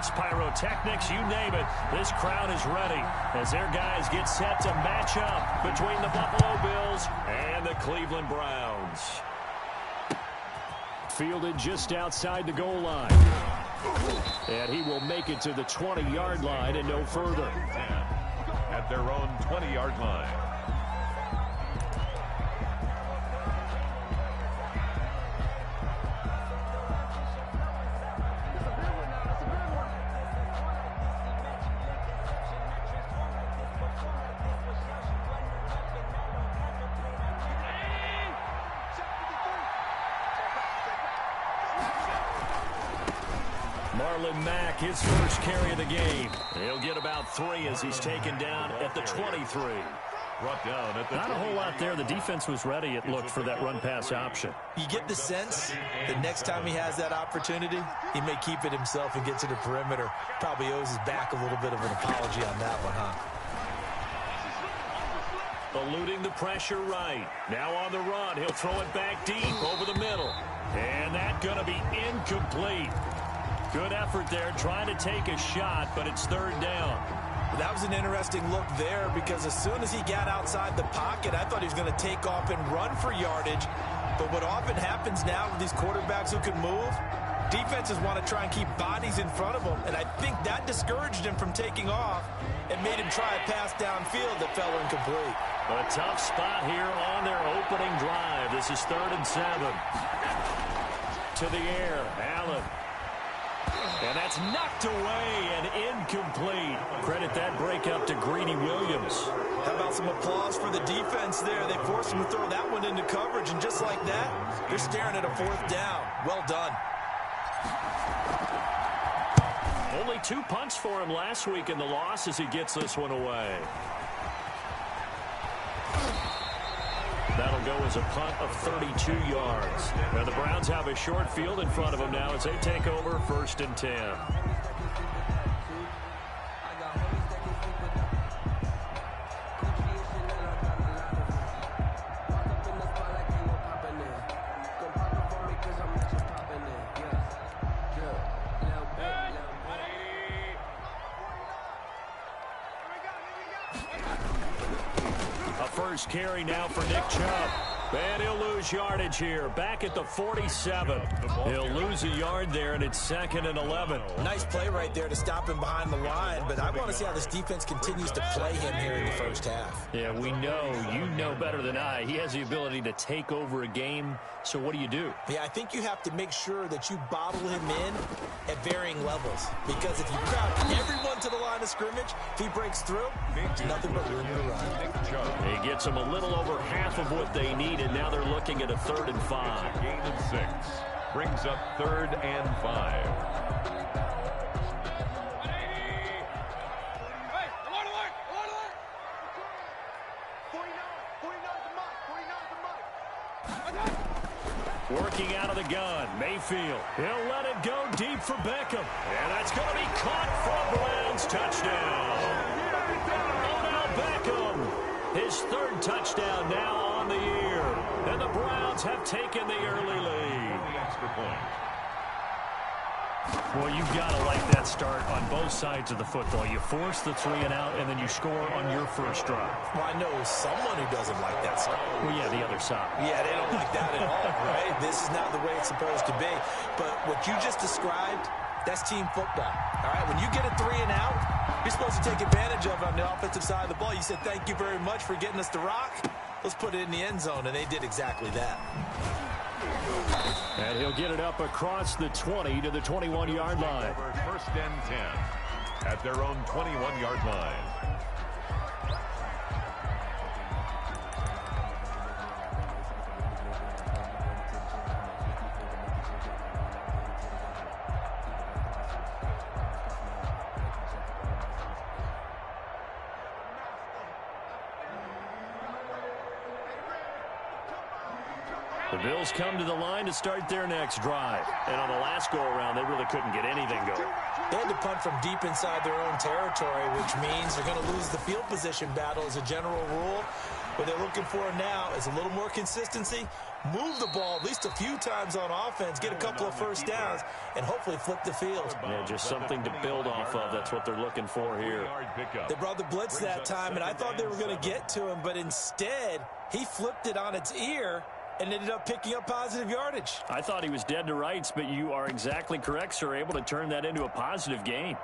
lights, pyrotechnics, you name it. This crowd is ready as their guys get set to match up between the Buffalo Bills and the Cleveland Browns. Fielded just outside the goal line. And he will make it to the 20-yard line and no further. At their own 20-yard line. Marlon Mack, his first carry of the game. He'll get about 3 as he's taken down at the 23. Brought down at the Not a whole lot there. The defense was ready, it looked, for that run-pass option. You get the sense that next time he has that opportunity, he may keep it himself and get to the perimeter. Probably owes his back a little bit of an apology on that one, huh? Eluding the pressure right. Now on the run. He'll throw it back deep over the middle. And that's going to be incomplete. Good effort there, trying to take a shot, but it's third down. That was an interesting look there because as soon as he got outside the pocket, I thought he was going to take off and run for yardage. But what often happens now with these quarterbacks who can move, defenses want to try and keep bodies in front of them, and I think that discouraged him from taking off and made him try a pass downfield that fell incomplete. A tough spot here on their opening drive. This is 3rd and 7. To the air, Allen. And that's knocked away and incomplete. Credit that breakup to Greedy Williams. How about some applause for the defense there? They forced him to throw that one into coverage, and just like that, they're staring at a 4th down. Well done. Only 2 punts for him last week in the loss as he gets this one away. That'll go as a punt of 32 yards. Now the Browns have a short field in front of them now as they take over 1st and 10. First carry now for Nick Chubb. And he'll lose yardage here. Back at the 47. He'll lose a yard there, and it's 2nd and 11. Nice play right there to stop him behind the line, but I want to see how this defense continues to play him here in the first half. Yeah, we know. You know better than I. He has the ability to take over a game, so what do you do? Yeah, I think you have to make sure that you bottle him in at varying levels, because if you crowd everyone to the line of scrimmage, if he breaks through, it's nothing but room to run. He gets them a little over half of what they need, and now they're looking at a 3rd and 5. Gain of 6. Brings up 3rd and 5. Working out of the gun, Mayfield. He'll let it go deep for Beckham. And that's going to be caught for a Browns touchdown. Odell Beckham, his 3rd touchdown now on the year. And the Browns have taken the early lead. Extra point. Well, you've got to like that start on both sides of the football. You force the 3 and out, and then you score on your first drive. Well, I know someone who doesn't like that start. Well, yeah, the other side. Yeah, they don't like that at all, right? This is not the way it's supposed to be. But what you just described, that's team football, all right? When you get a 3 and out, you're supposed to take advantage of it on the offensive side of the ball. You said, thank you very much for getting us the rock. Let's put it in the end zone, and they did exactly that. And he'll get it up across the 20 to the 21-yard line. 1st and 10 at their own 21-yard line. The Bills come to the line to start their next drive. And on the last go-around, they really couldn't get anything going. They had to punt from deep inside their own territory, which means they're going to lose the field position battle as a general rule. What they're looking for now is a little more consistency, move the ball at least a few times on offense, get a couple of first downs, and hopefully flip the field. Yeah, just something to build off of. That's what they're looking for here. They brought the blitz that time, and I thought they were going to get to him, but instead, he flipped it on its ear and ended up picking up positive yardage. I thought he was dead to rights, but you are exactly correct, sir, able to turn that into a positive gain.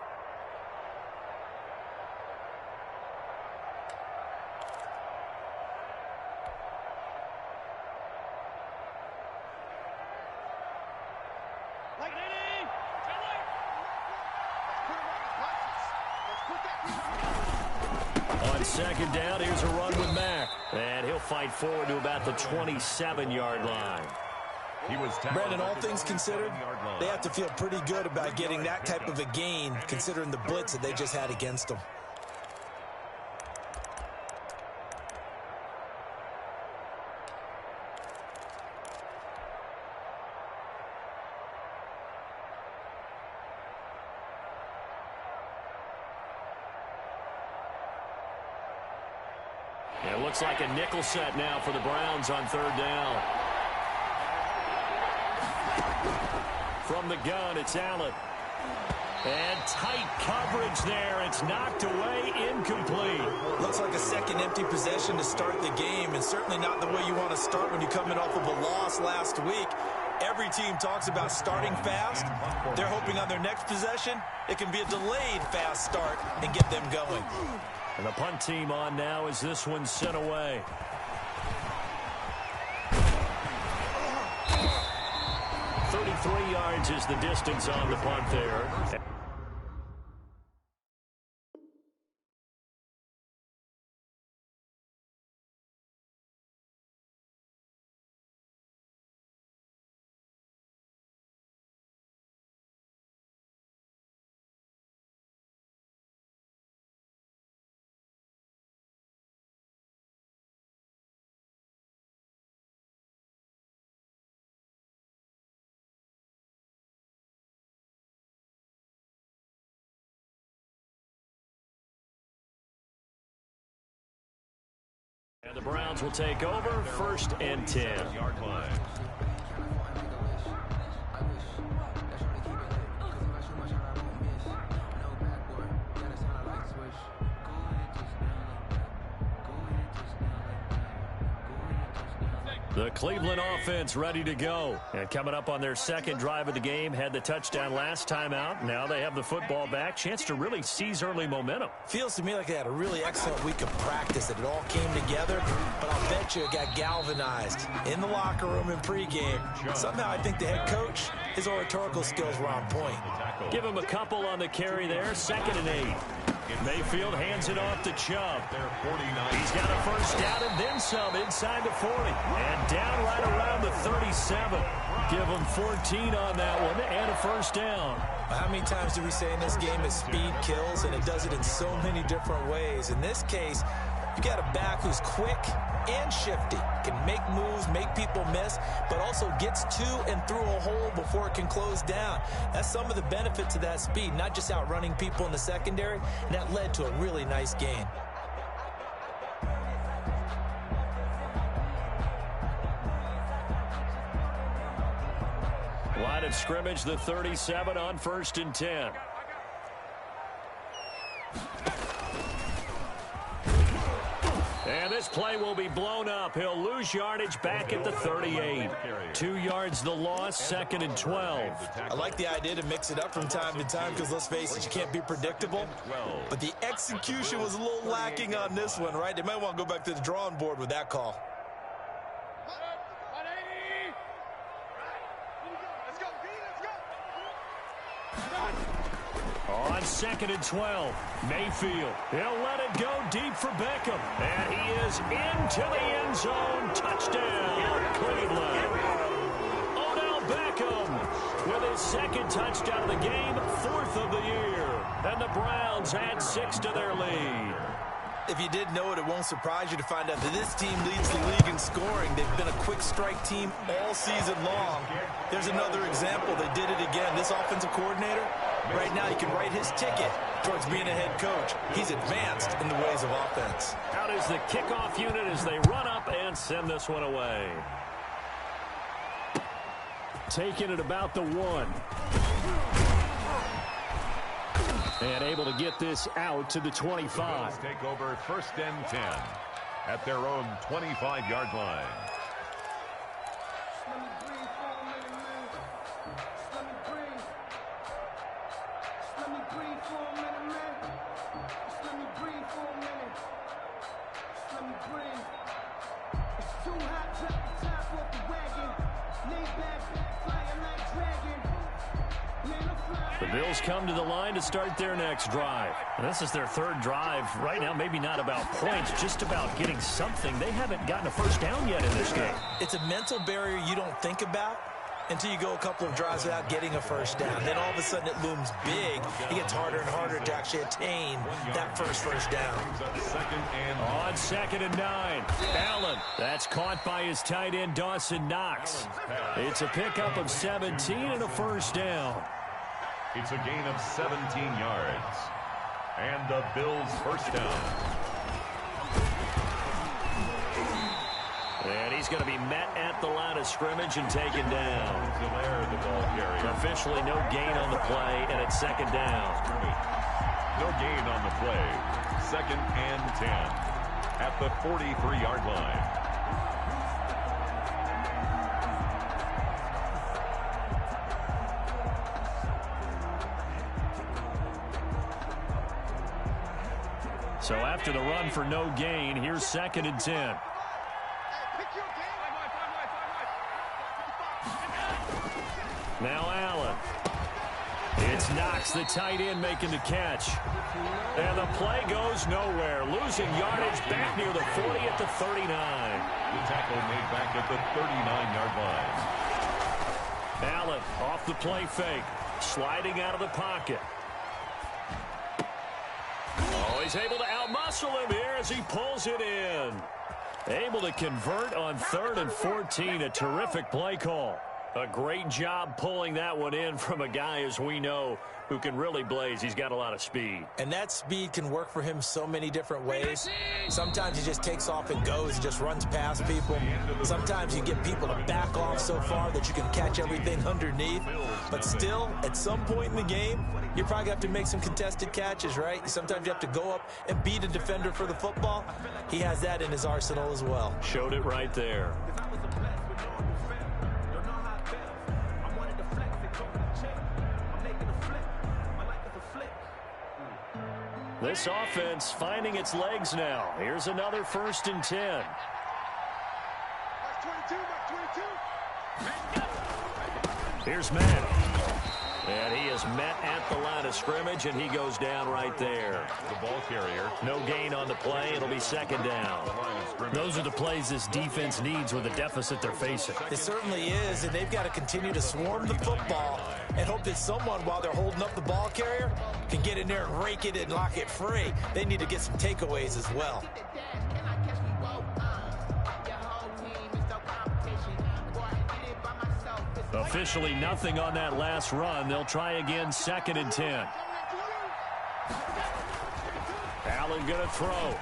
On second down, here's a run with Mack. And he'll fight forward to about the 27-yard line. Brandon, all things considered, they have to feel pretty good about getting that type of a gain, considering the blitz that they just had against them. It looks like a nickel set now for the Browns on third down. From the gun, it's Allen. And tight coverage there. It's knocked away, incomplete. Looks like a second empty possession to start the game, and certainly not the way you want to start when you're coming off of a loss last week. Every team talks about starting fast. They're hoping on their next possession, it can be a delayed fast start and get them going. And the punt team on now as this one's sent away. .33 yards is the distance on the punt there. And the Browns will take over, 1st and 10. The Cleveland offense ready to go. And coming up on their second drive of the game, had the touchdown last time out. Now they have the football back. Chance to really seize early momentum. Feels to me like they had a really excellent week of practice, that it all came together. But I'll bet you it got galvanized in the locker room in pregame. Somehow I think the head coach, his oratorical skills were on point. Give him a couple on the carry there. 2nd and 8. Mayfield hands it off to Chubb. He's got a first down and then some inside the 40. And down right around the 37. Give him 14 on that one and a first down. How many times do we say in this game that speed kills, and it does it in so many different ways? In this case, you got a back who's quick and shifty, can make moves, make people miss, but also gets to and through a hole before it can close down. That's some of the benefits of that speed, not just outrunning people in the secondary, and that led to a really nice gain. Line of scrimmage, the 37 on 1st and 10. And this play will be blown up. He'll lose yardage back at the 38. 2 yards the loss, 2nd and 12. I like the idea to mix it up from time to time because, let's face it, you can't be predictable. But the execution was a little lacking on this one, right? They might want to go back to the drawing board with that call. On 2nd and 12, Mayfield. He'll let it go deep for Beckham. And he is into the end zone. Touchdown, Cleveland. Odell Beckham with his 2nd touchdown of the game, 4th of the year. And the Browns add 6 to their lead. If you didn't know it, it won't surprise you to find out that this team leads the league in scoring. They've been a quick strike team all season long. There's another example. They did it again. This offensive coordinator, Right now, he can write his ticket towards being a head coach. He's advanced in the ways of offense. Out is the kickoff unit as they run up and send this one away. Taking it about the 1. And able to get this out to the 25. The Bills take over 1st and 10 at their own 25-yard line. The Bills come to the line to start their next drive. And this is their 3rd drive right now. Maybe not about points, just about getting something. They haven't gotten a first down yet in this game. It's a mental barrier you don't think about until you go a couple of drives without getting a first down. Then all of a sudden it looms big. It gets harder and harder to actually attain that first down. On 2nd and 9, Allen. That's caught by his tight end, Dawson Knox. It's a pickup of 17 and a first down. It's a gain of 17 yards. And the Bills' first down. And he's going to be met at the line of scrimmage and taken down. The ball carrier. Officially no gain on the play, and it's 2nd down. No gain on the play. 2nd and 10 at the 43-yard line. So after the run for no gain, here's 2nd and 10. Now Allen. It's Knox, the tight end, making the catch. And the play goes nowhere. Losing yardage back near the 40 at the 39. The tackle made back at the 39-yard line. Allen off the play fake. Sliding out of the pocket. Oh, he's able to outmuscle him here as he pulls it in. Able to convert on 3rd and 14. A terrific play call. A great job pulling that one in from a guy, as we know, who can really blaze. He's got a lot of speed. And that speed can work for him so many different ways. Sometimes he just takes off and goes. He just runs past people. Sometimes you get people to back off so far that you can catch everything underneath. But still, at some point in the game, you probably have to make some contested catches, right? Sometimes you have to go up and beat a defender for the football. He has that in his arsenal as well. Showed it right there. This offense finding its legs now. Here's another 1st and 10. Here's Matt. And he is met at the line of scrimmage, and he goes down right there. The ball carrier. No gain on the play. It'll be 2nd down. Those are the plays this defense needs with the deficit they're facing. It certainly is, and they've got to continue to swarm the football and hope that someone, while they're holding up the ball carrier, can get in there and rake it and lock it free. They need to get some takeaways as well. Officially nothing on that last run. They'll try again, 2nd and 10. Allen going to throw.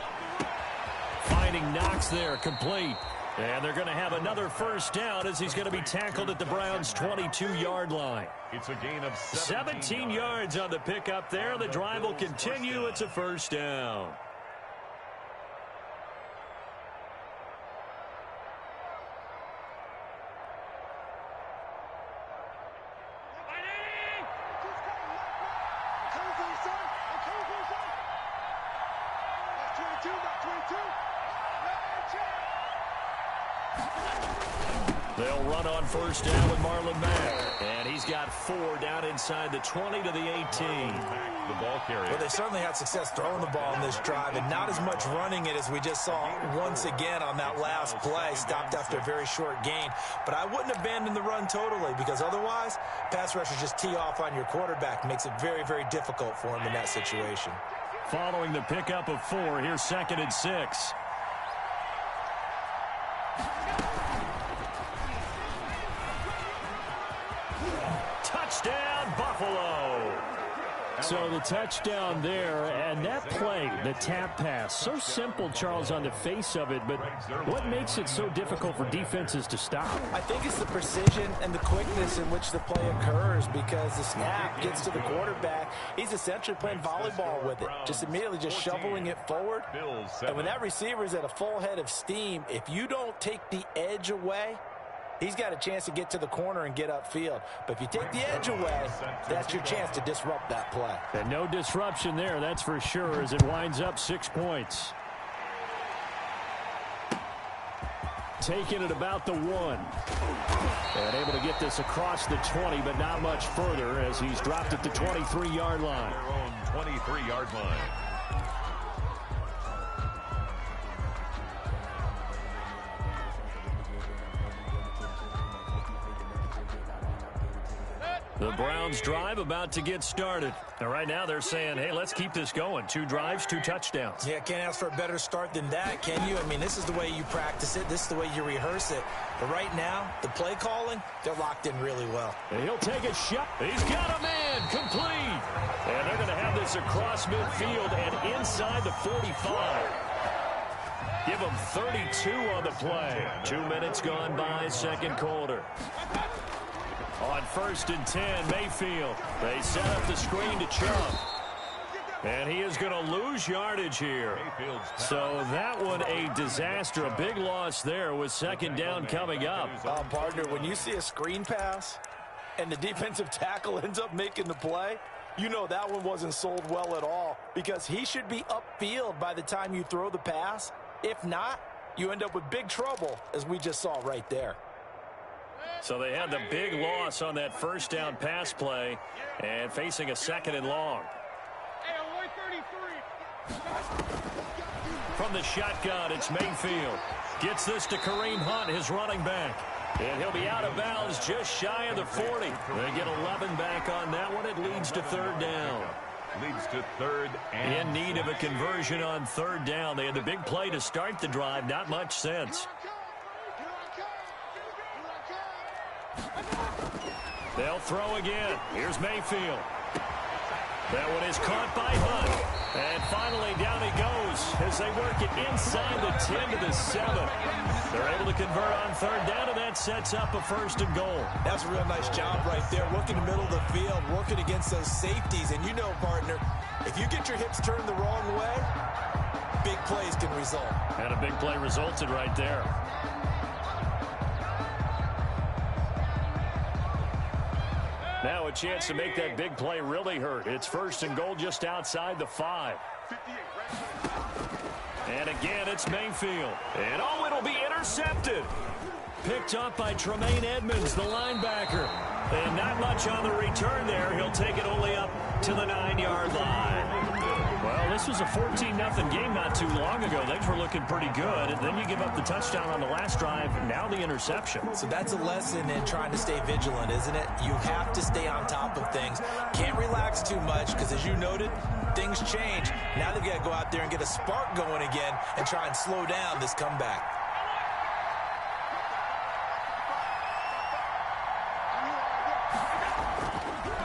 Finding Knox there, complete. And they're going to have another first down as he's going to be tackled at the Browns' 22-yard line. It's a gain of 17 yards on the pickup there. The drive will continue. It's a first down. They'll run on first down with Marlon Mack. And he's got 4 down inside the 20 to the 18. The ball carrier. Well, they certainly had success throwing the ball in this drive, and not as much running it as we just saw once again on that last play. Stopped after a very short gain. But I wouldn't abandon the run totally, because otherwise, pass rushers just tee off on your quarterback. Makes it very, very difficult for him in that situation. Following the pickup of 4, here's 2nd and 6. Touchdown, Buffalo. So the touchdown there, and that play, the tap pass, so simple, Charles, on the face of it, but what makes it so difficult for defenses to stop? I think it's the precision and the quickness in which the play occurs, because the snap gets to the quarterback. He's essentially playing volleyball with it, just immediately just shoveling it forward. And when that receiver is at a full head of steam, if you don't take the edge away, he's got a chance to get to the corner and get upfield. But if you take the edge away, that's your chance to disrupt that play. And no disruption there, that's for sure, as it winds up 6 points. Taking it about the 1. And able to get this across the 20, but not much further as he's dropped at the 23-yard line. Their own 23-yard line. The Browns drive about to get started. And right now they're saying, hey, let's keep this going. 2 drives, 2 touchdowns. Yeah, can't ask for a better start than that, can you? I mean, this is the way you practice it. This is the way you rehearse it. But right now, the play calling, they're locked in really well. And he'll take a shot. He's got a man complete. And they're going to have this across midfield and inside the 45. Give them 32 on the play. 2 minutes gone by, second quarter. On 1st and 10, Mayfield. They set up the screen to Chubb. And he is going to lose yardage here. So that one a disaster. A big loss there with second down coming up. Partner, when you see a screen pass and the defensive tackle ends up making the play, you know that one wasn't sold well at all, because he should be upfield by the time you throw the pass. If not, you end up with big trouble, as we just saw right there. So they had the big loss on that first down pass play and facing a 2nd and long. From the shotgun, it's Mayfield. Gets this to Kareem Hunt, his running back. And he'll be out of bounds just shy of the 40. They get 11 back on that one. It leads to 3rd down. Leads to 3rd and in need of a conversion on 3rd down. They had the big play to start the drive. Not much sense. They'll throw again. Here's Mayfield. That one is caught by Hunt. And finally down he goes as they work it inside the 10 to the 7. They're able to convert on 3rd down, and that sets up a 1st and goal. That's a real nice job right there, working the middle of the field, working against those safeties. And you know, partner, if you get your hips turned the wrong way, big plays can result. And a big play resulted right there. Now a chance to make that big play really hurt. It's 1st and goal just outside the 5. And again, it's Mayfield. And oh, it'll be intercepted. Picked up by Tremaine Edmonds, the linebacker. And not much on the return there. He'll take it only up to the 9-yard line. Well, this was a 14-0 game not too long ago. Things were looking pretty good. And then you give up the touchdown on the last drive. Now the interception. So that's a lesson in trying to stay vigilant, isn't it? You have to stay on top of things. Can't relax too much because, as you noted, things change. Now they've got to go out there and get a spark going again and try and slow down this comeback.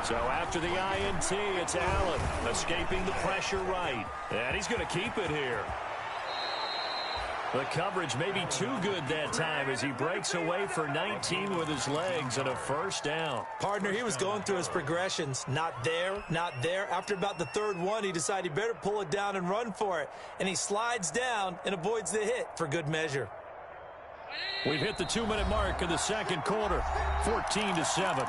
So after the INT, it's Allen escaping the pressure right. And he's going to keep it here. The coverage may be too good that time as he breaks away for 19 with his legs and a 1st down. Partner, he was going through his progressions. Not there, not there. After about the 3rd one, he decided he better pull it down and run for it. And he slides down and avoids the hit for good measure. We've hit the 2-minute mark in the second quarter, 14-7.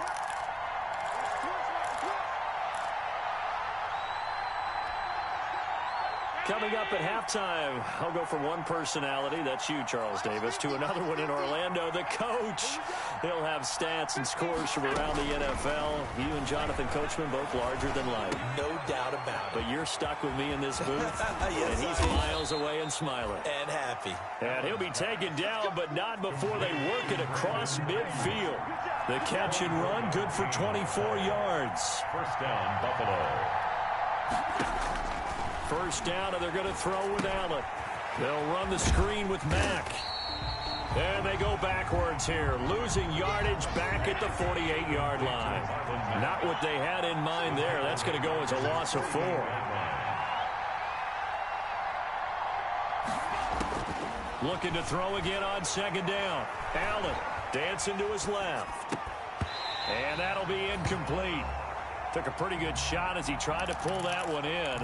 Coming up at halftime, I'll go from one personality, that's you, Charles Davis, to another one in Orlando, the coach. He'll have stats and scores from around the NFL. You and Jonathan Coachman, both larger than life. No doubt about it. But you're stuck with me in this booth, yes, and he's miles away and smiling. And happy. And he'll be taken down, but not before they work it across midfield. The catch and run, good for 24 yards. 1st down, Buffalo. 1st down, and they're going to throw with Allen. They'll run the screen with Mack. And they go backwards here, losing yardage back at the 48-yard line. Not what they had in mind there. That's going to go as a loss of 4. Looking to throw again on second down. Allen dancing to his left. And that'll be incomplete. Took a pretty good shot as he tried to pull that one in.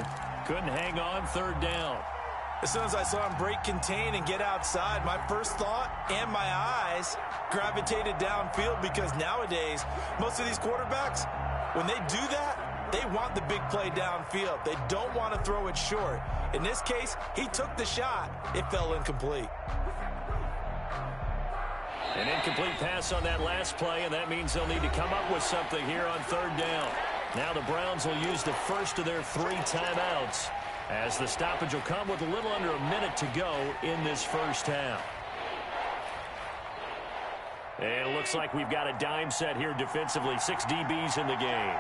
Couldn't hang on third down. As soon as I saw him break contain and get outside, my first thought and my eyes gravitated downfield, because nowadays, most of these quarterbacks, when they do that, they want the big play downfield. They don't want to throw it short. In this case, he took the shot. It fell incomplete. An incomplete pass on that last play, and that means they'll need to come up with something here on third down. Now the Browns will use the first of their 3 timeouts, as the stoppage will come with a little under a minute to go in this first half. And it looks like we've got a dime set here defensively. 6 DBs in the game.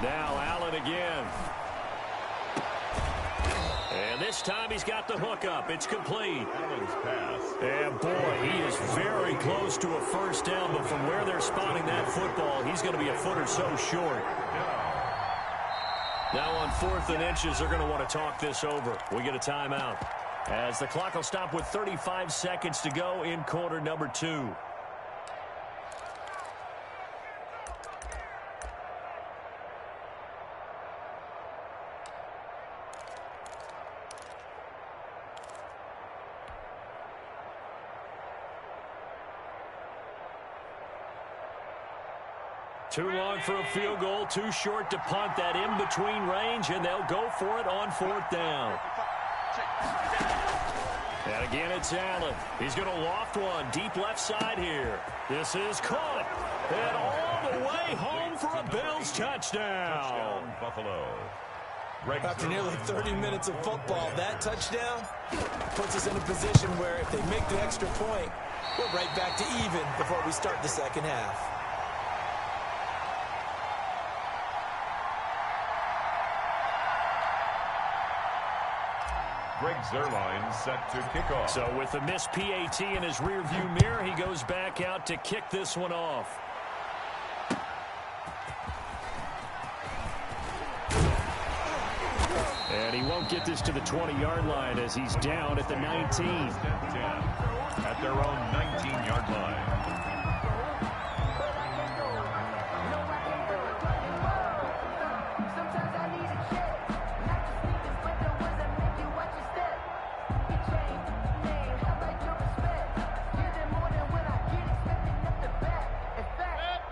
Now Allen again. And this time he's got the hook up. It's complete. And boy, he is very close to a first down, but from where they're spotting that football, he's going to be a foot or so short. Now on 4th and inches, they're going to want to talk this over. We get a timeout, as the clock will stop with 35 seconds to go in quarter number 2. Too long for a field goal, too short to punt. That in-between range, and they'll go for it on 4th down. And again, it's Allen. He's going to loft one deep left side here. This is caught. And all the way home for a Bills touchdown. Buffalo. After nearly 30 minutes of football, that touchdown puts us in a position where if they make the extra point, we're right back to even before we start the second half. Greg Zuerlein set to kick off. So with the missed PAT in his rearview mirror, he goes back out to kick this one off. And he won't get this to the 20-yard line as he's down at the 19. At their own 19-yard line.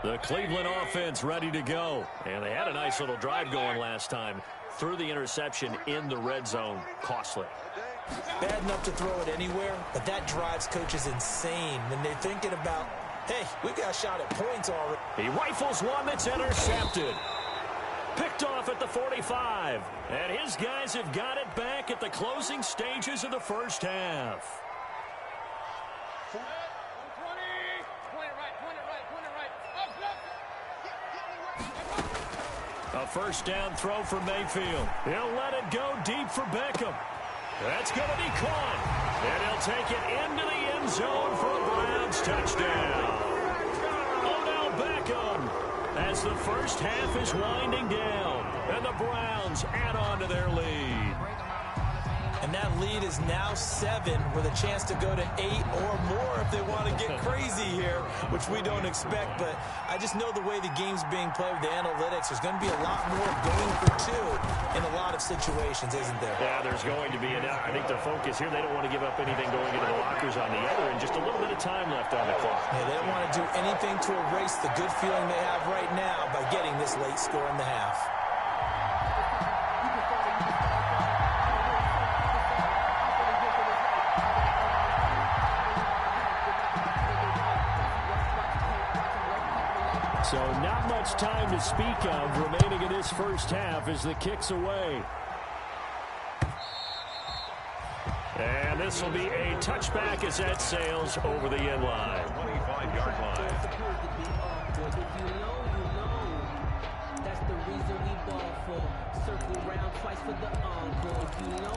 The Cleveland offense ready to go. And they had a nice little drive going last time. Threw the interception in the red zone. Costly. Bad enough to throw it anywhere, but that drives coaches insane when they're thinking about, hey, we got a shot at points already. He rifles one that's intercepted. Picked off at the 45. And his guys have got it back at the closing stages of the first half. A first down throw for Mayfield. He'll let it go deep for Beckham. That's going to be caught. And he'll take it into the end zone for a Browns touchdown. Odell Beckham, as the first half is winding down. And the Browns add on to their lead. And that lead is now 7 with a chance to go to 8 or more if they want to get crazy here, which we don't expect. But I just know the way the game's being played with the analytics, there's going to be a lot more going for 2 in a lot of situations, isn't there? Yeah, there's going to be. And I think their focus here, they don't want to give up anything going into the lockers on the other, and just a little bit of time left on the clock. Yeah, they don't want to do anything to erase the good feeling they have right now by getting this late score in the half. So not much time to speak of remaining in this first half as the kick's away. And this will be a touchback as that sails over the end line. 25-yard line. reason we ball for. Circle round twice for the encore. You know.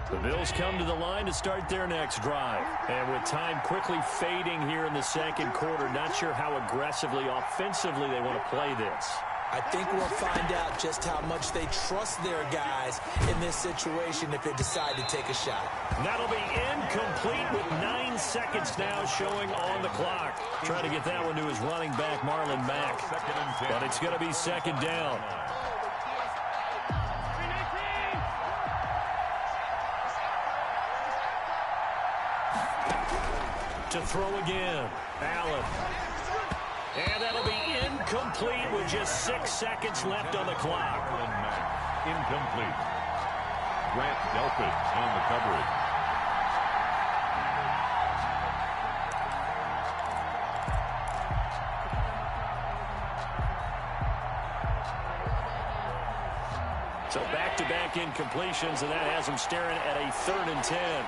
The Bills come to the line to start their next drive. And with time quickly fading here in the second quarter, not sure how aggressively, offensively they want to play this. I think we'll find out just how much they trust their guys in this situation if they decide to take a shot. That'll be incomplete with 9 seconds now showing on the clock. Trying to get that one to his running back, Marlon Mack. But it's going to be second down. To throw again. Allen. And that'll be incomplete with just 6 seconds left on the clock. Incomplete. Grant Delpit on the coverage. So back-to-back incompletions, and that has him staring at a 3rd and 10.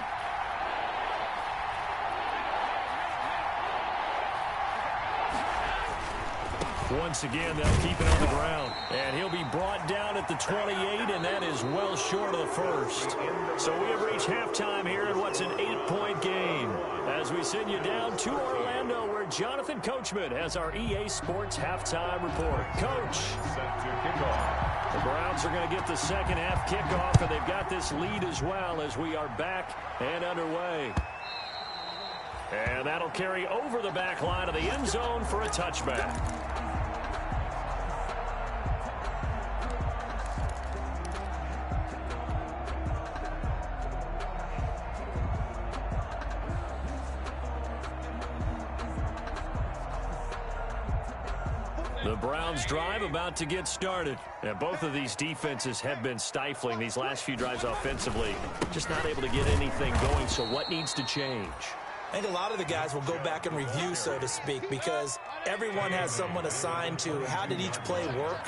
Once again, they'll keep it on the ground. And he'll be brought down at the 28, and that is well short of the first. So we have reached halftime here in what's an 8-point game. As we send you down to Orlando, where Jonathan Coachman has our EA Sports halftime report. Coach. Set to kickoff. The Browns are going to get the second half kickoff, and they've got this lead as well as we are back and underway. And that'll carry over the back line of the end zone for a touchback. The Browns drive about to get started. And both of these defenses have been stifling these last few drives offensively. Just not able to get anything going, so what needs to change? I think a lot of the guys will go back and review, so to speak, because everyone has someone assigned to how did each play work.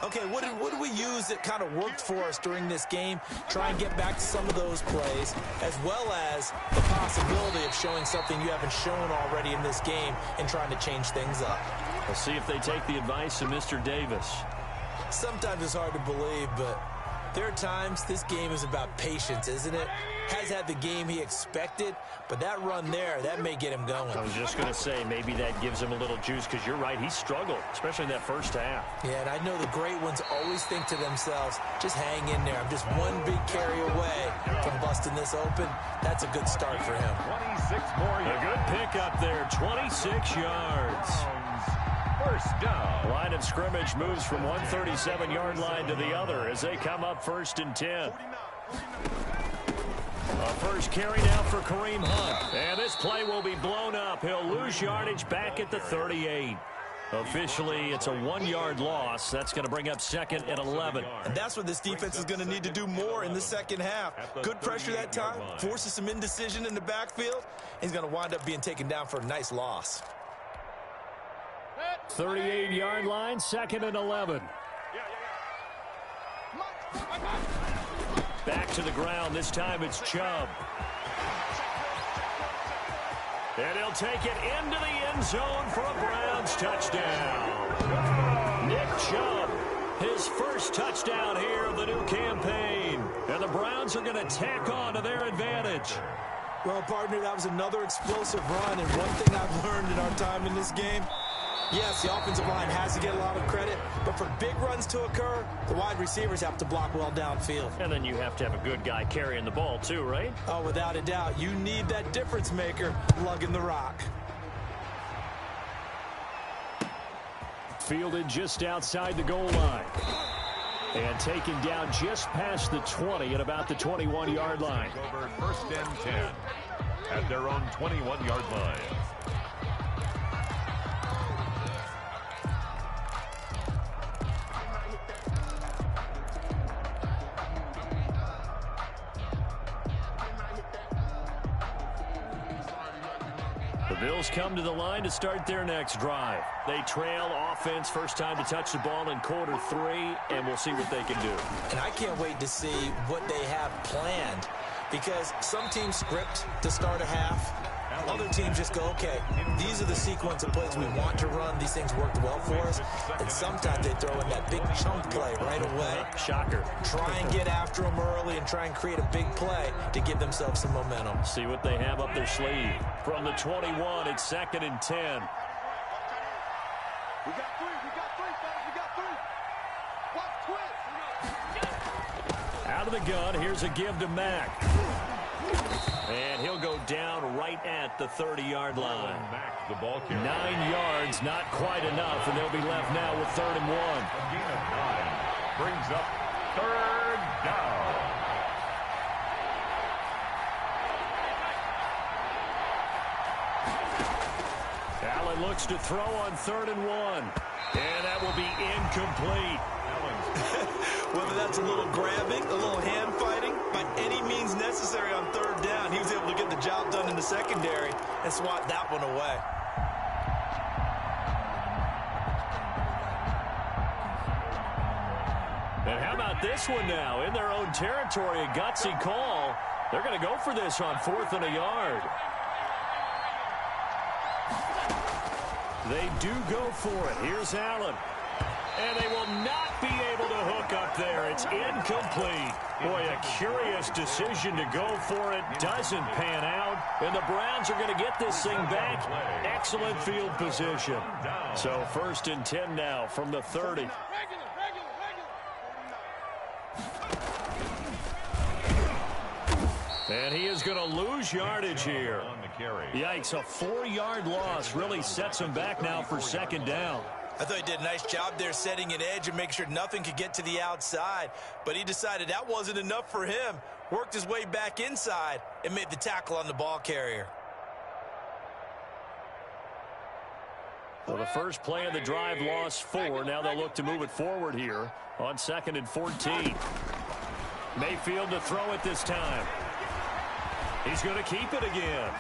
Okay, what did we use that kind of worked for us during this game? Try and get back to some of those plays, as well as the possibility of showing something you haven't shown already in this game and trying to change things up. We'll see if they take the advice of Mr. Davis. Sometimes it's hard to believe, but there are times this game is about patience, isn't it? Has had the game he expected, but that run there, that may get him going. I was just going to say, maybe that gives him a little juice, because you're right, he struggled, especially in that first half. Yeah, and I know the great ones always think to themselves, just hang in there. I'm just one big carry away from busting this open. That's a good start for him. 26 more A yards. good pickup there, 26 yards. First down. Line of scrimmage moves from one 37-yard line to the other as they come up 1st and 10. A first carry now for Kareem Hunt. And this play will be blown up. He'll lose yardage back at the 38. Officially, it's a 1-yard loss. That's going to bring up 2nd and 11. And that's what this defense is going to need to do more in the second half. Good pressure that time, forces some indecision in the backfield. He's going to wind up being taken down for a nice loss. 38-yard line, 2nd and 11. Back to the ground. This time it's Chubb. And he'll take it into the end zone for a Browns touchdown. Nick Chubb, his first touchdown here of the new campaign. And the Browns are going to tack on to their advantage. Well, partner, that was another explosive run. And one thing I've learned in our time in this game, yes, the offensive line has to get a lot of credit, but for big runs to occur, the wide receivers have to block well downfield. And then you have to have a good guy carrying the ball too, right? Oh, without a doubt. You need that difference maker lugging the rock. Fielded just outside the goal line. And taken down just past the 20 at about the 21-yard line. Over 1st and 10 at their own 21-yard line. The Bills come to the line to start their next drive. They trail offense first time to touch the ball in quarter 3, and we'll see what they can do. And I can't wait to see what they have planned, because some teams script to start a half. Other teams just go, okay, these are the sequence of plays we want to run. These things worked well for us. And sometimes they throw in that big chunk play right away. Shocker. Try and get after them early and try and create a big play to give themselves some momentum. See what they have up their sleeve. From the 21, it's 2nd and 10. We got three, fellas, we got three. Watch twist. Out of the gun, here's a give to Mack. And he'll go down right at the 30-yard line. Mack, the ball carrier. 9 yards, not quite enough, and they'll be left now with 3rd and 1. A gain of 9 brings up 3rd down. Allen looks to throw on 3rd and 1. And that will be incomplete. Whether that's a little grabbing, a little hand fighting, by any means necessary on 3rd down, he was able to get the job done in the secondary and swat that one away. And how about this one now? In their own territory, a gutsy call. They're going to go for this on 4th and a yard. They do go for it. Here's Allen. And they will not be able to hook up there. It's incomplete. Boy, a curious decision to go for it. Doesn't pan out. And the Browns are going to get this thing back. Excellent field position. So 1st and 10 now from the 30. And he is going to lose yardage here. Yikes, a 4-yard loss really sets him back now for 2nd down. I thought he did a nice job there setting an edge and making sure nothing could get to the outside. But he decided that wasn't enough for him. Worked his way back inside and made the tackle on the ball carrier. Well, the first play of the drive lost 4. Now they'll look to move it forward here on 2nd and 14. Mayfield to throw it this time. He's going to keep it again.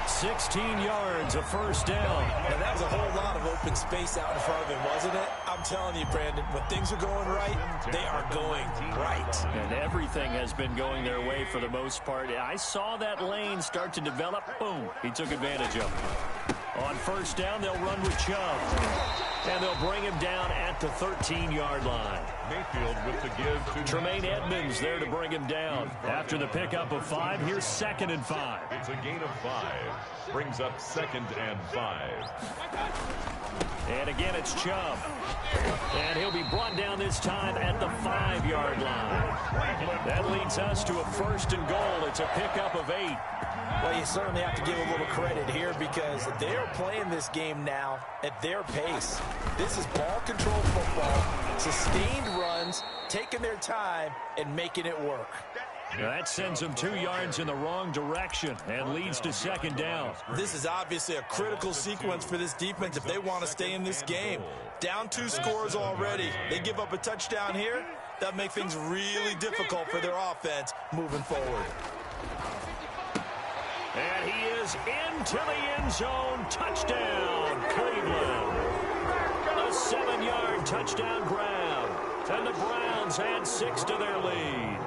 16 yards, a 1st down. And that was a whole lot of open space out in front of him, wasn't it? I'm telling you, Brandon, when things are going right, they are going right. And everything has been going their way for the most part. I saw that lane start to develop. Boom. He took advantage of it. On 1st down, they'll run with Chubb. And they'll bring him down at the 13-yard line. Mayfield with the give to Tremaine Edmonds there to bring him down. After the pickup of 5, here's 2nd and 5. It's a gain of 5. Brings up 2nd and 5. And again, it's Chubb. And he'll be brought down this time at the 5-yard line. That leads us to a 1st and goal. It's a pickup of 8. Well, you certainly have to give a little credit here because they're playing this game now at their pace. This is ball control football, sustained runs, taking their time, and making it work. Now that sends them 2 yards in the wrong direction and leads to 2nd down. This is obviously a critical sequence for this defense if they want to stay in this game. Down 2 scores already. They give up a touchdown here. That'll make things really difficult for their offense moving forward. And he is into the end zone. Touchdown, Cleveland. A 7-yard touchdown grab. And the Browns add 6 to their lead.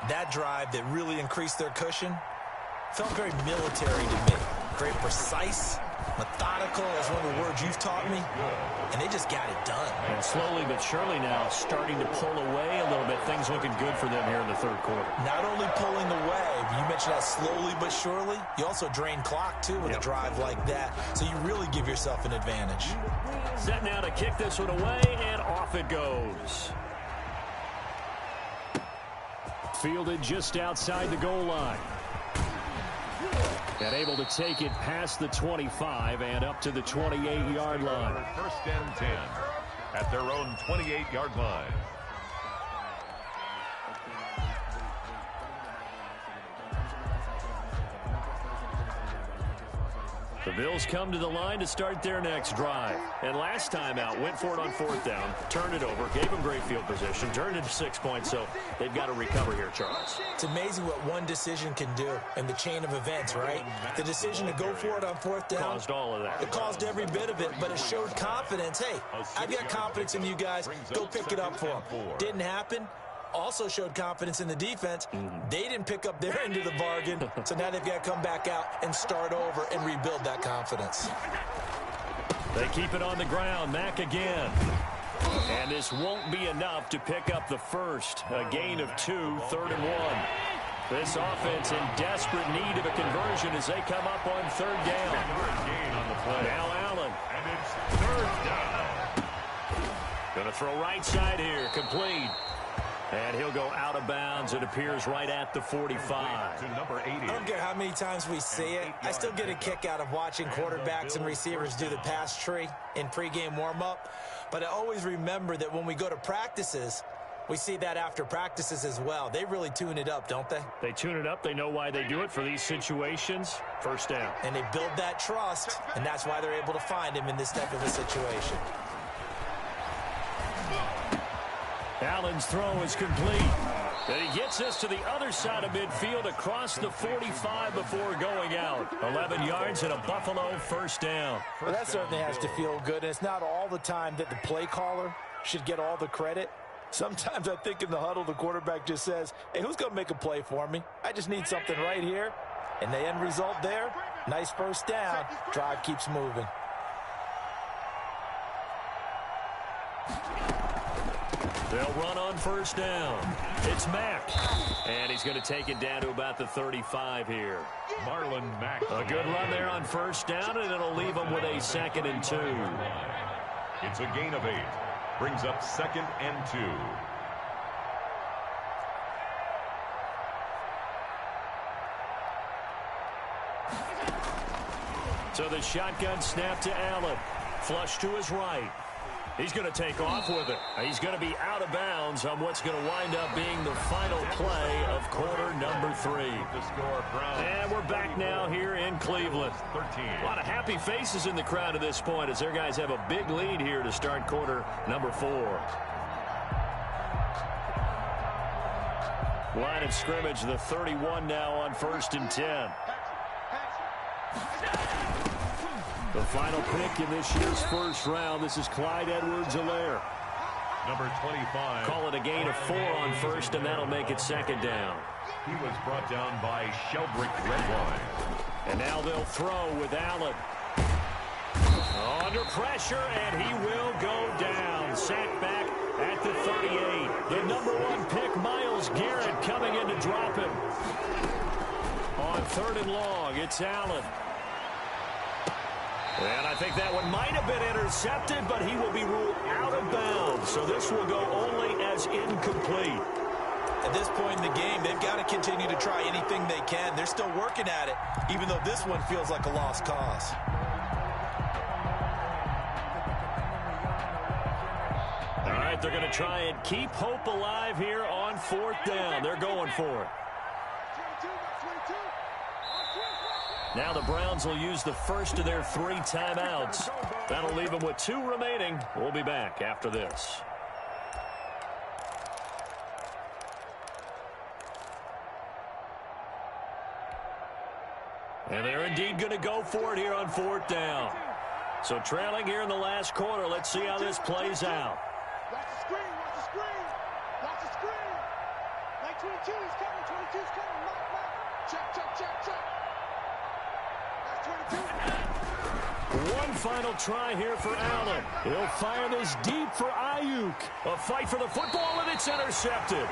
That drive that really increased their cushion felt very military to me. Very precise, methodical, as one of the words you've taught me. And they just got it done. And slowly but surely now starting to pull away a little bit. Things looking good for them here in the 3rd quarter. Not only pulling away, you mentioned that slowly but surely, you also drain clock, too, with a drive like that. So you really give yourself an advantage. Set now to kick this one away, and off it goes. Fielded just outside the goal line. And able to take it past the 25 and up to the 28-yard line. 1st and 10 at their own 28-yard line. The Bills come to the line to start their next drive. And last time out, went for it on 4th down, turned it over, gave them great field position, turned it to 6 points, so they've got to recover here, Charles. It's amazing what one decision can do in the chain of events, right? The decision to go for it on 4th down. Caused all of that. It caused every bit of it, but it showed confidence. Hey, I've got confidence in you guys. Go pick it up for them. Didn't happen. Also showed confidence in the defense. They didn't pick up their end of the bargain, so now they've got to come back out and start over and rebuild that confidence. They keep it on the ground. Mack again. And this won't be enough to pick up the first. A gain of 2, 3rd and 1. This offense in desperate need of a conversion as they come up on 3rd down. Gain on the play. Now Allen. And it's 3rd down. Going to throw right side here. Complete. And he'll go out of bounds. It appears right at the 45. To number 80. I don't care how many times we see it. I still get a kick out of watching quarterbacks and receivers do the pass tree in pregame warm-up. But I always remember that when we go to practices, we see that after practices as well. They really tune it up, don't they? They tune it up. They know why they do it for these situations. 1st down. And they build that trust, and that's why they're able to find him in this type of a situation. Allen's throw is complete. And he gets us to the other side of midfield across the 45 before going out. 11 yards and a Buffalo 1st down. Well, that certainly has to feel good. And it's not all the time that the play caller should get all the credit. Sometimes I think in the huddle, the quarterback just says, hey, who's going to make a play for me? I just need something right here. And the end result there, nice 1st down. Drive keeps moving. They'll run on 1st down. It's Mack. And he's going to take it down to about the 35 here. Marlon Mack. A good run there on 1st down, and it'll leave them with a 2nd and 2. It's a gain of 8. Brings up 2nd and 2. So the shotgun snap to Allen. Flush to his right. He's going to take off with it. He's going to be out of bounds on what's going to wind up being the final play of quarter number 3. The score, Browns. And we're back now here in Cleveland. 13. A lot of happy faces in the crowd at this point as their guys have a big lead here to start quarter number 4. Line of scrimmage, the 31 now on 1st and 10. The final pick in this year's 1st round. This is Clyde Edwards-Helaire. Number 25. Call it a gain of 4 on 1st, and that'll make it 2nd down. He was brought down by Sheldrick Redwine. And now they'll throw with Allen. Under pressure, and he will go down. Sacked back at the 38. The number 1 pick, Myles Garrett, coming in to drop him. On 3rd and long, it's Allen. And I think that one might have been intercepted, but he will be ruled out of bounds. So this will go only as incomplete. At this point in the game, they've got to continue to try anything they can. They're still working at it, even though this one feels like a lost cause. All right, they're going to try and keep hope alive here on 4th down. They're going for it. Now the Browns will use the first of their 3 timeouts. That'll leave them with 2 remaining. We'll be back after this. And they're indeed going to go for it here on 4th down. So trailing here in the last quarter. Let's see how this plays out. Watch the screen, watch the screen. Watch the screen. Like 22 is coming, 22 is coming. Mark. Check, check, check, check. That's 22. One final try here for Allen. He'll fire this deep for Ayuk. A fight for the football, and it's intercepted.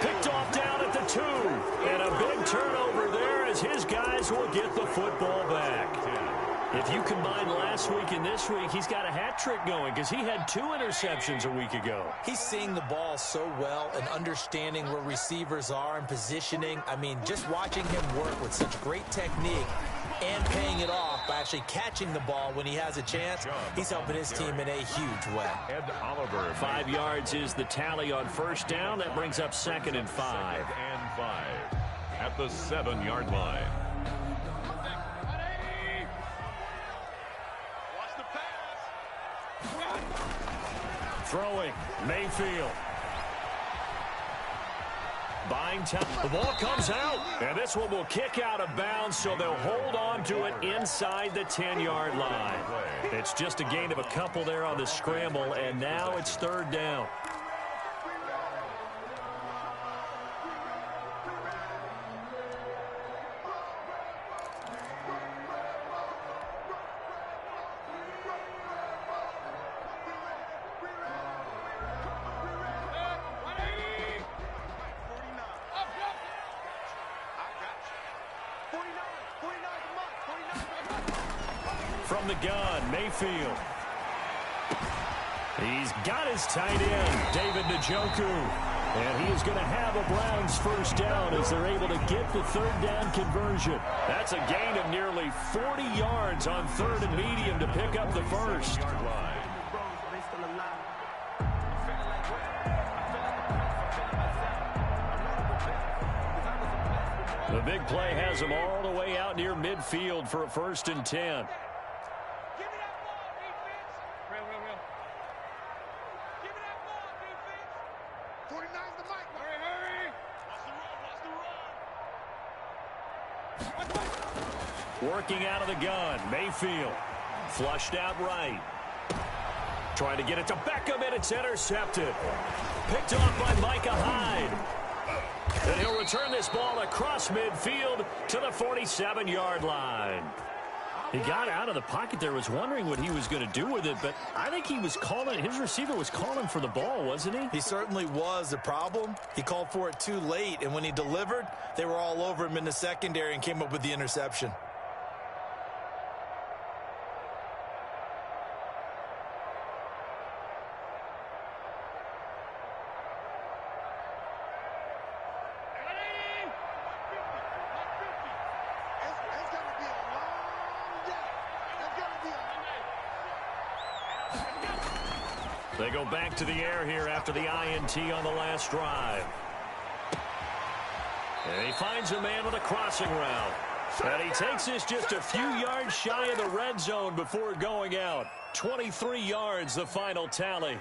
Picked off down at the 2. And a big turnover there as his guys will get the football back. If you combine last week and this week, he's got a hat trick going because he had 2 interceptions a week ago. He's seeing the ball so well and understanding where receivers are and positioning. I mean, just watching him work with such great technique and paying it off by actually catching the ball when he has a chance, he's helping his team in a huge way. Ed Oliver. 5 yards is the tally on 1st down. That brings up 2nd and 5. 2nd and 5 at the 7-yard line. Throwing, Mayfield. Buying time. The ball comes out. And this one will kick out of bounds, so they'll hold on to it inside the 10-yard line. It's just a gain of a couple there on the scramble, and now it's third down. From the gun, Mayfield. He's got his tight end, David Njoku. And he is going to have a Browns first down as they're able to get the third down conversion. That's a gain of nearly 40 yards on third and medium to pick up the first. The big play has him all the way out near midfield for a 1st and 10. Working out of the gun, Mayfield. Flushed out right. Trying to get it to Beckham, and it's intercepted. Picked off by Micah Hyde. And he'll return this ball across midfield to the 47-yard line. He got out of the pocket there, was wondering what he was going to do with it, but I think he was calling, his receiver was calling for the ball, wasn't he? He certainly was. The problem, he called for it too late, and when he delivered, they were all over him in the secondary and came up with the interception. They go back to the air here after the INT on the last drive. And he finds a man with a crossing route. And he takes this just a few yards shy of the red zone before going out. 23 yards, the final tally.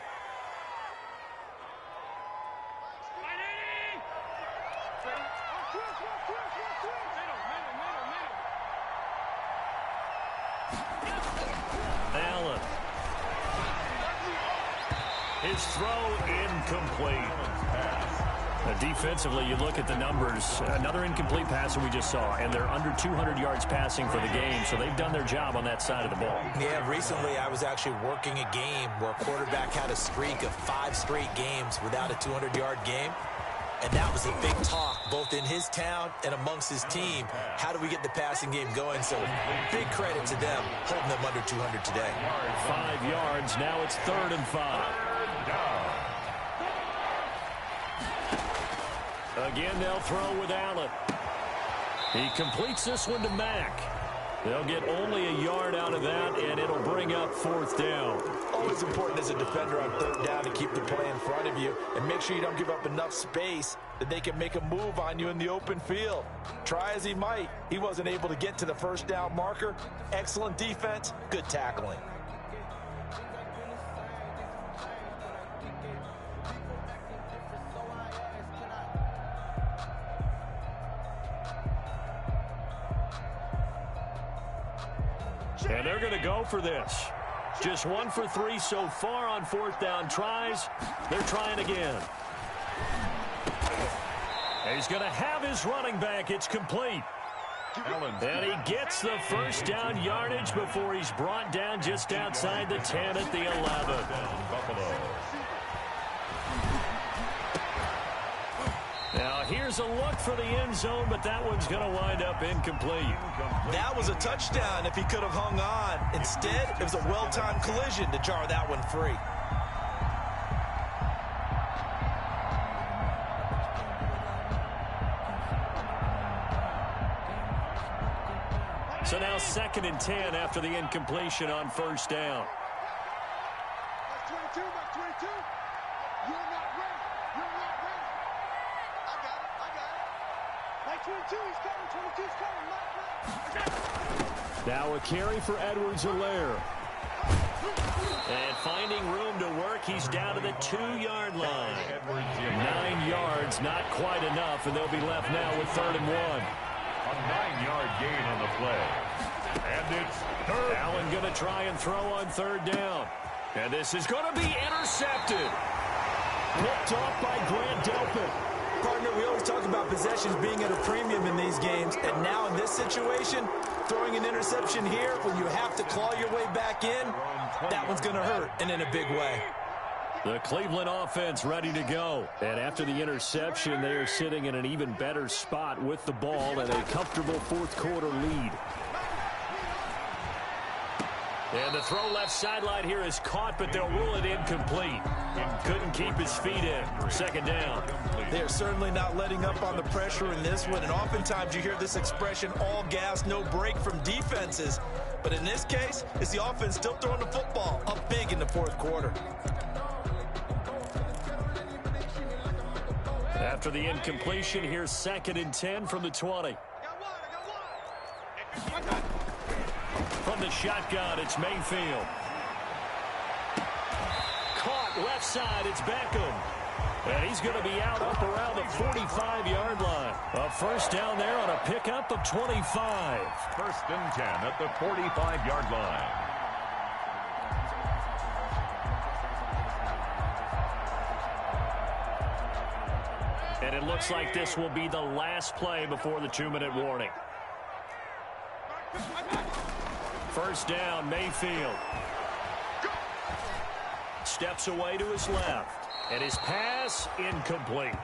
Allen. His throw incomplete. Defensively, you look at the numbers. Another incomplete pass that we just saw, and they're under 200 yards passing for the game, so they've done their job on that side of the ball. Yeah, recently I was actually working a game where a quarterback had a streak of 5 straight games without a 200-yard game. And that was a big talk, both in his town and amongst his team. How do we get the passing game going? So big credit to them, holding them under 200 today. 5 yards. Now it's 3rd and 5. Again, they'll throw with Allen. He completes this one to Mack. They'll get only a yard out of that, and it'll bring up 4th down. Always important as a defender on 3rd down to keep the play in front of you and make sure you don't give up enough space that they can make a move on you in the open field. Try as he might, he wasn't able to get to the 1st down marker. Excellent defense, good tackling. And they're going to go for this. Just 1 for 3 so far on 4th down tries. They're trying again. He's going to have his running back. It's complete. And he gets the 1st down yardage before he's brought down just outside the 10 at the 11. Now here's a look for the end zone, but that one's going to wind up incomplete. That was a touchdown if he could have hung on. Instead, it was a well-timed collision to jar that one free. So now 2nd and 10 after the incompletion on 1st down. That's 22, that's 22. You're not ready. You're not ready. I got it. Like 22, he's coming. 22's coming. Mike. Now a carry for Edwards-Helaire. And finding room to work, he's down to the 2-yard line. 9 yards, not quite enough, and they'll be left now with 3rd and 1. A 9-yard gain on the play. And it's third. Allen going to try and throw on 3rd down. And this is going to be intercepted. Ripped off by Grant Delpit. Partner, we always talk about possessions being at a premium in these games, and now in this situation, throwing an interception here when you have to claw your way back in, that one's going to hurt, and in a big way. The Cleveland offense ready to go. And after the interception, they are sitting in an even better spot with the ball and a comfortable 4th quarter lead. And the throw left sideline here is caught, but they'll rule it incomplete. Couldn't keep his feet in. 2nd down. They're certainly not letting up on the pressure in this one, and oftentimes you hear this expression, all gas, no break from defenses. But in this case, it's the offense still throwing the football up big in the 4th quarter. After the incompletion, here's 2nd and 10 from the 20. From the shotgun, it's Mayfield. Caught left side, it's Beckham. And he's going to be out up around the 45-yard line. A 1st down there on a pickup of 25. 1st and 10 at the 45-yard line. And it looks like this will be the last play before the 2-minute warning. 1st down, Mayfield. Steps away to his left. And his pass incomplete.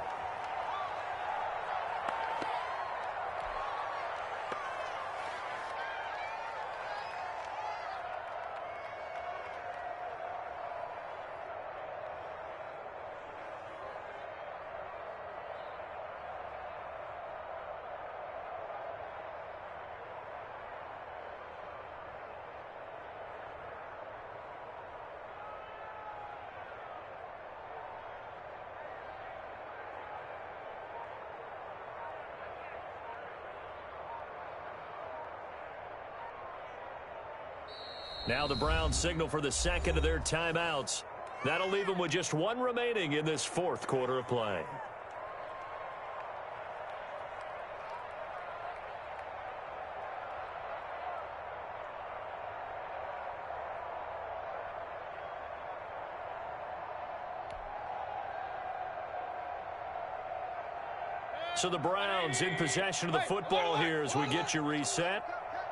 Now the Browns signal for the 2nd of their timeouts. That'll leave them with just 1 remaining in this 4th quarter of play. So the Browns in possession of the football here as we get you reset.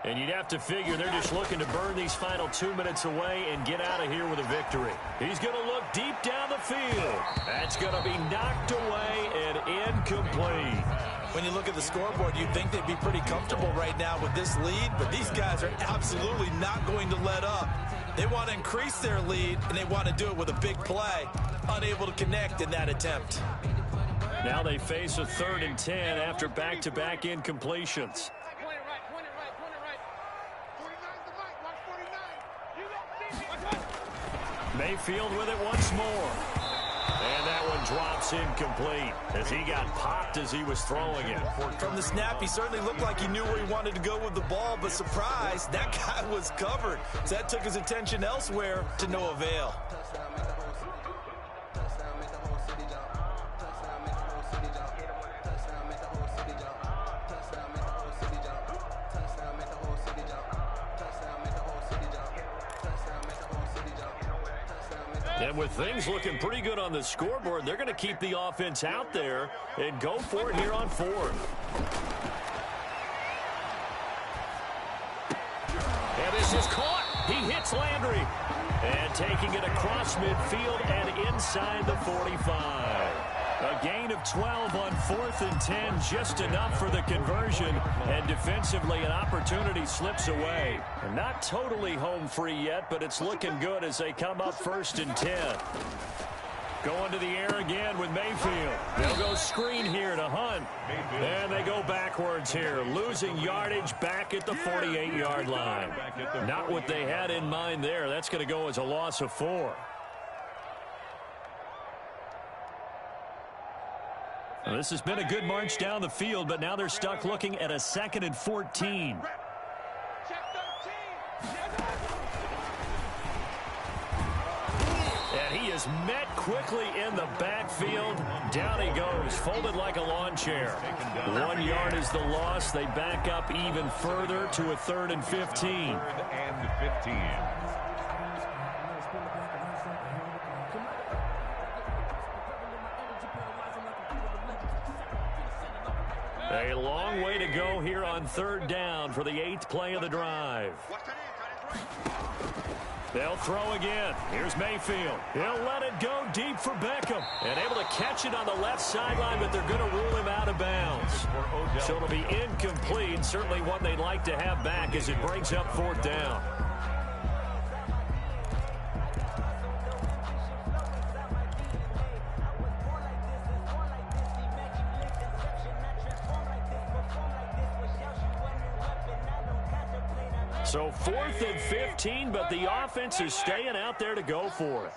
And you'd have to figure they're just looking to burn these final 2 minutes away and get out of here with a victory. He's going to look deep down the field. That's going to be knocked away and incomplete. When you look at the scoreboard, you'd think they'd be pretty comfortable right now with this lead, but these guys are absolutely not going to let up. They want to increase their lead, and they want to do it with a big play. Unable to connect in that attempt. Now they face a 3rd and 10 after back-to-back incompletions. Mayfield with it once more. And that one drops incomplete as he got popped as he was throwing it. From the snap, he certainly looked like he knew where he wanted to go with the ball, but surprise, that guy was covered. So that took his attention elsewhere to no avail. And with things looking pretty good on the scoreboard, they're going to keep the offense out there and go for it here on 4th. And this is caught. He hits Landry. And taking it across midfield and inside the 45. A gain of 12 on 4th and 10, just enough for the conversion. And defensively, an opportunity slips away. And not totally home free yet, but it's looking good as they come up 1st and 10. Going to the air again with Mayfield. They'll go screen here to Hunt. And they go backwards here, losing yardage back at the 48-yard line. Not what they had in mind there. That's going to go as a loss of 4. Well, this has been a good march down the field, but now they're stuck looking at a 2nd and 14. is met quickly in the backfield. Down he goes, folded like a lawn chair. 1 yard is the loss. They back up even further to a 3rd and 15. 3rd and 15. A long way to go here on 3rd down for the 8th play of the drive. They'll throw again. Here's Mayfield. He'll let it go deep for Beckham. And able to catch it on the left sideline, but they're going to rule him out of bounds. So it'll be incomplete. Certainly one they'd like to have back as it brings up 4th down. So 4th and 15, but the offense is staying out there to go for it.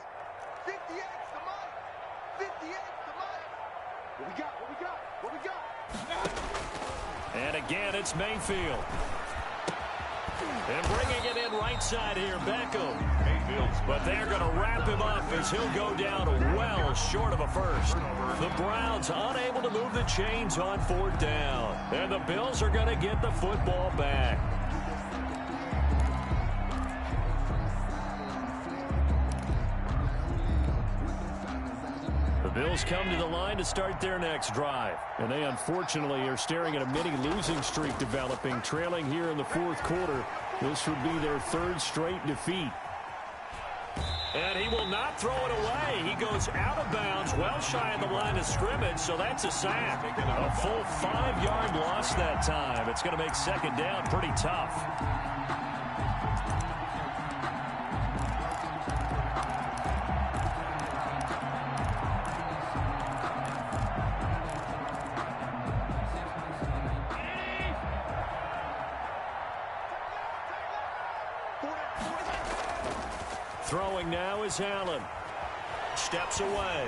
58's the mark. 58's the mark. What we got? And again, it's Mayfield. And bringing it in right side here, Beckham. But they're going to wrap him up as he'll go down well short of a first. The Browns unable to move the chains on 4th down. And the Bills are going to get the football back. Bills come to the line to start their next drive. And they unfortunately are staring at a mini losing streak developing, trailing here in the 4th quarter. This would be their 3rd straight defeat. And he will not throw it away. He goes out of bounds, well shy of the line of scrimmage, so that's a sack. A full 5-yard loss that time. It's going to make 2nd down pretty tough. Throwing now is Allen. Steps away.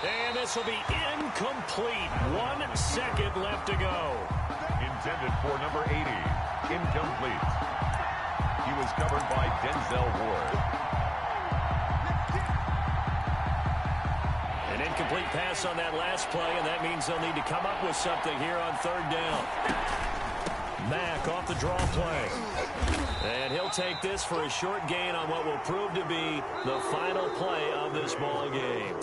And this will be incomplete. 1 second left to go. Intended for number 80. Incomplete. He was covered by Denzel Ward. An incomplete pass on that last play, and that means they'll need to come up with something here on 3rd down. Mack off the draw play. And he'll take this for a short gain on what will prove to be the final play of this ball game.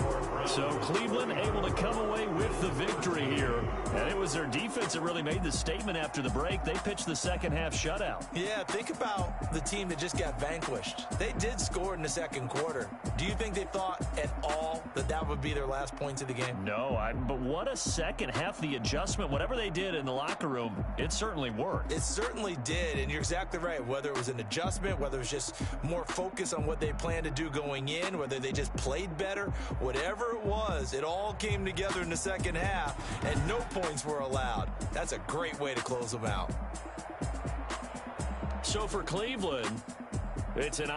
So Cleveland able to come away with the victory here. And it was their defense that really made the statement after the break. They pitched the second half shutout. Yeah, think about the team that just got vanquished. They did score in the 2nd quarter. Do you think they thought at all that that would be their last points of the game? No, but what a second half. The adjustment, whatever they did in the locker room, it certainly worked. It certainly did, and you're exactly right. Whether it was an adjustment, whether it was just more focus on what they planned to do going in, whether they just played better, whatever it was, it all came together in the 2nd half, and no points were allowed. That's a great way to close them out. So for Cleveland, it's an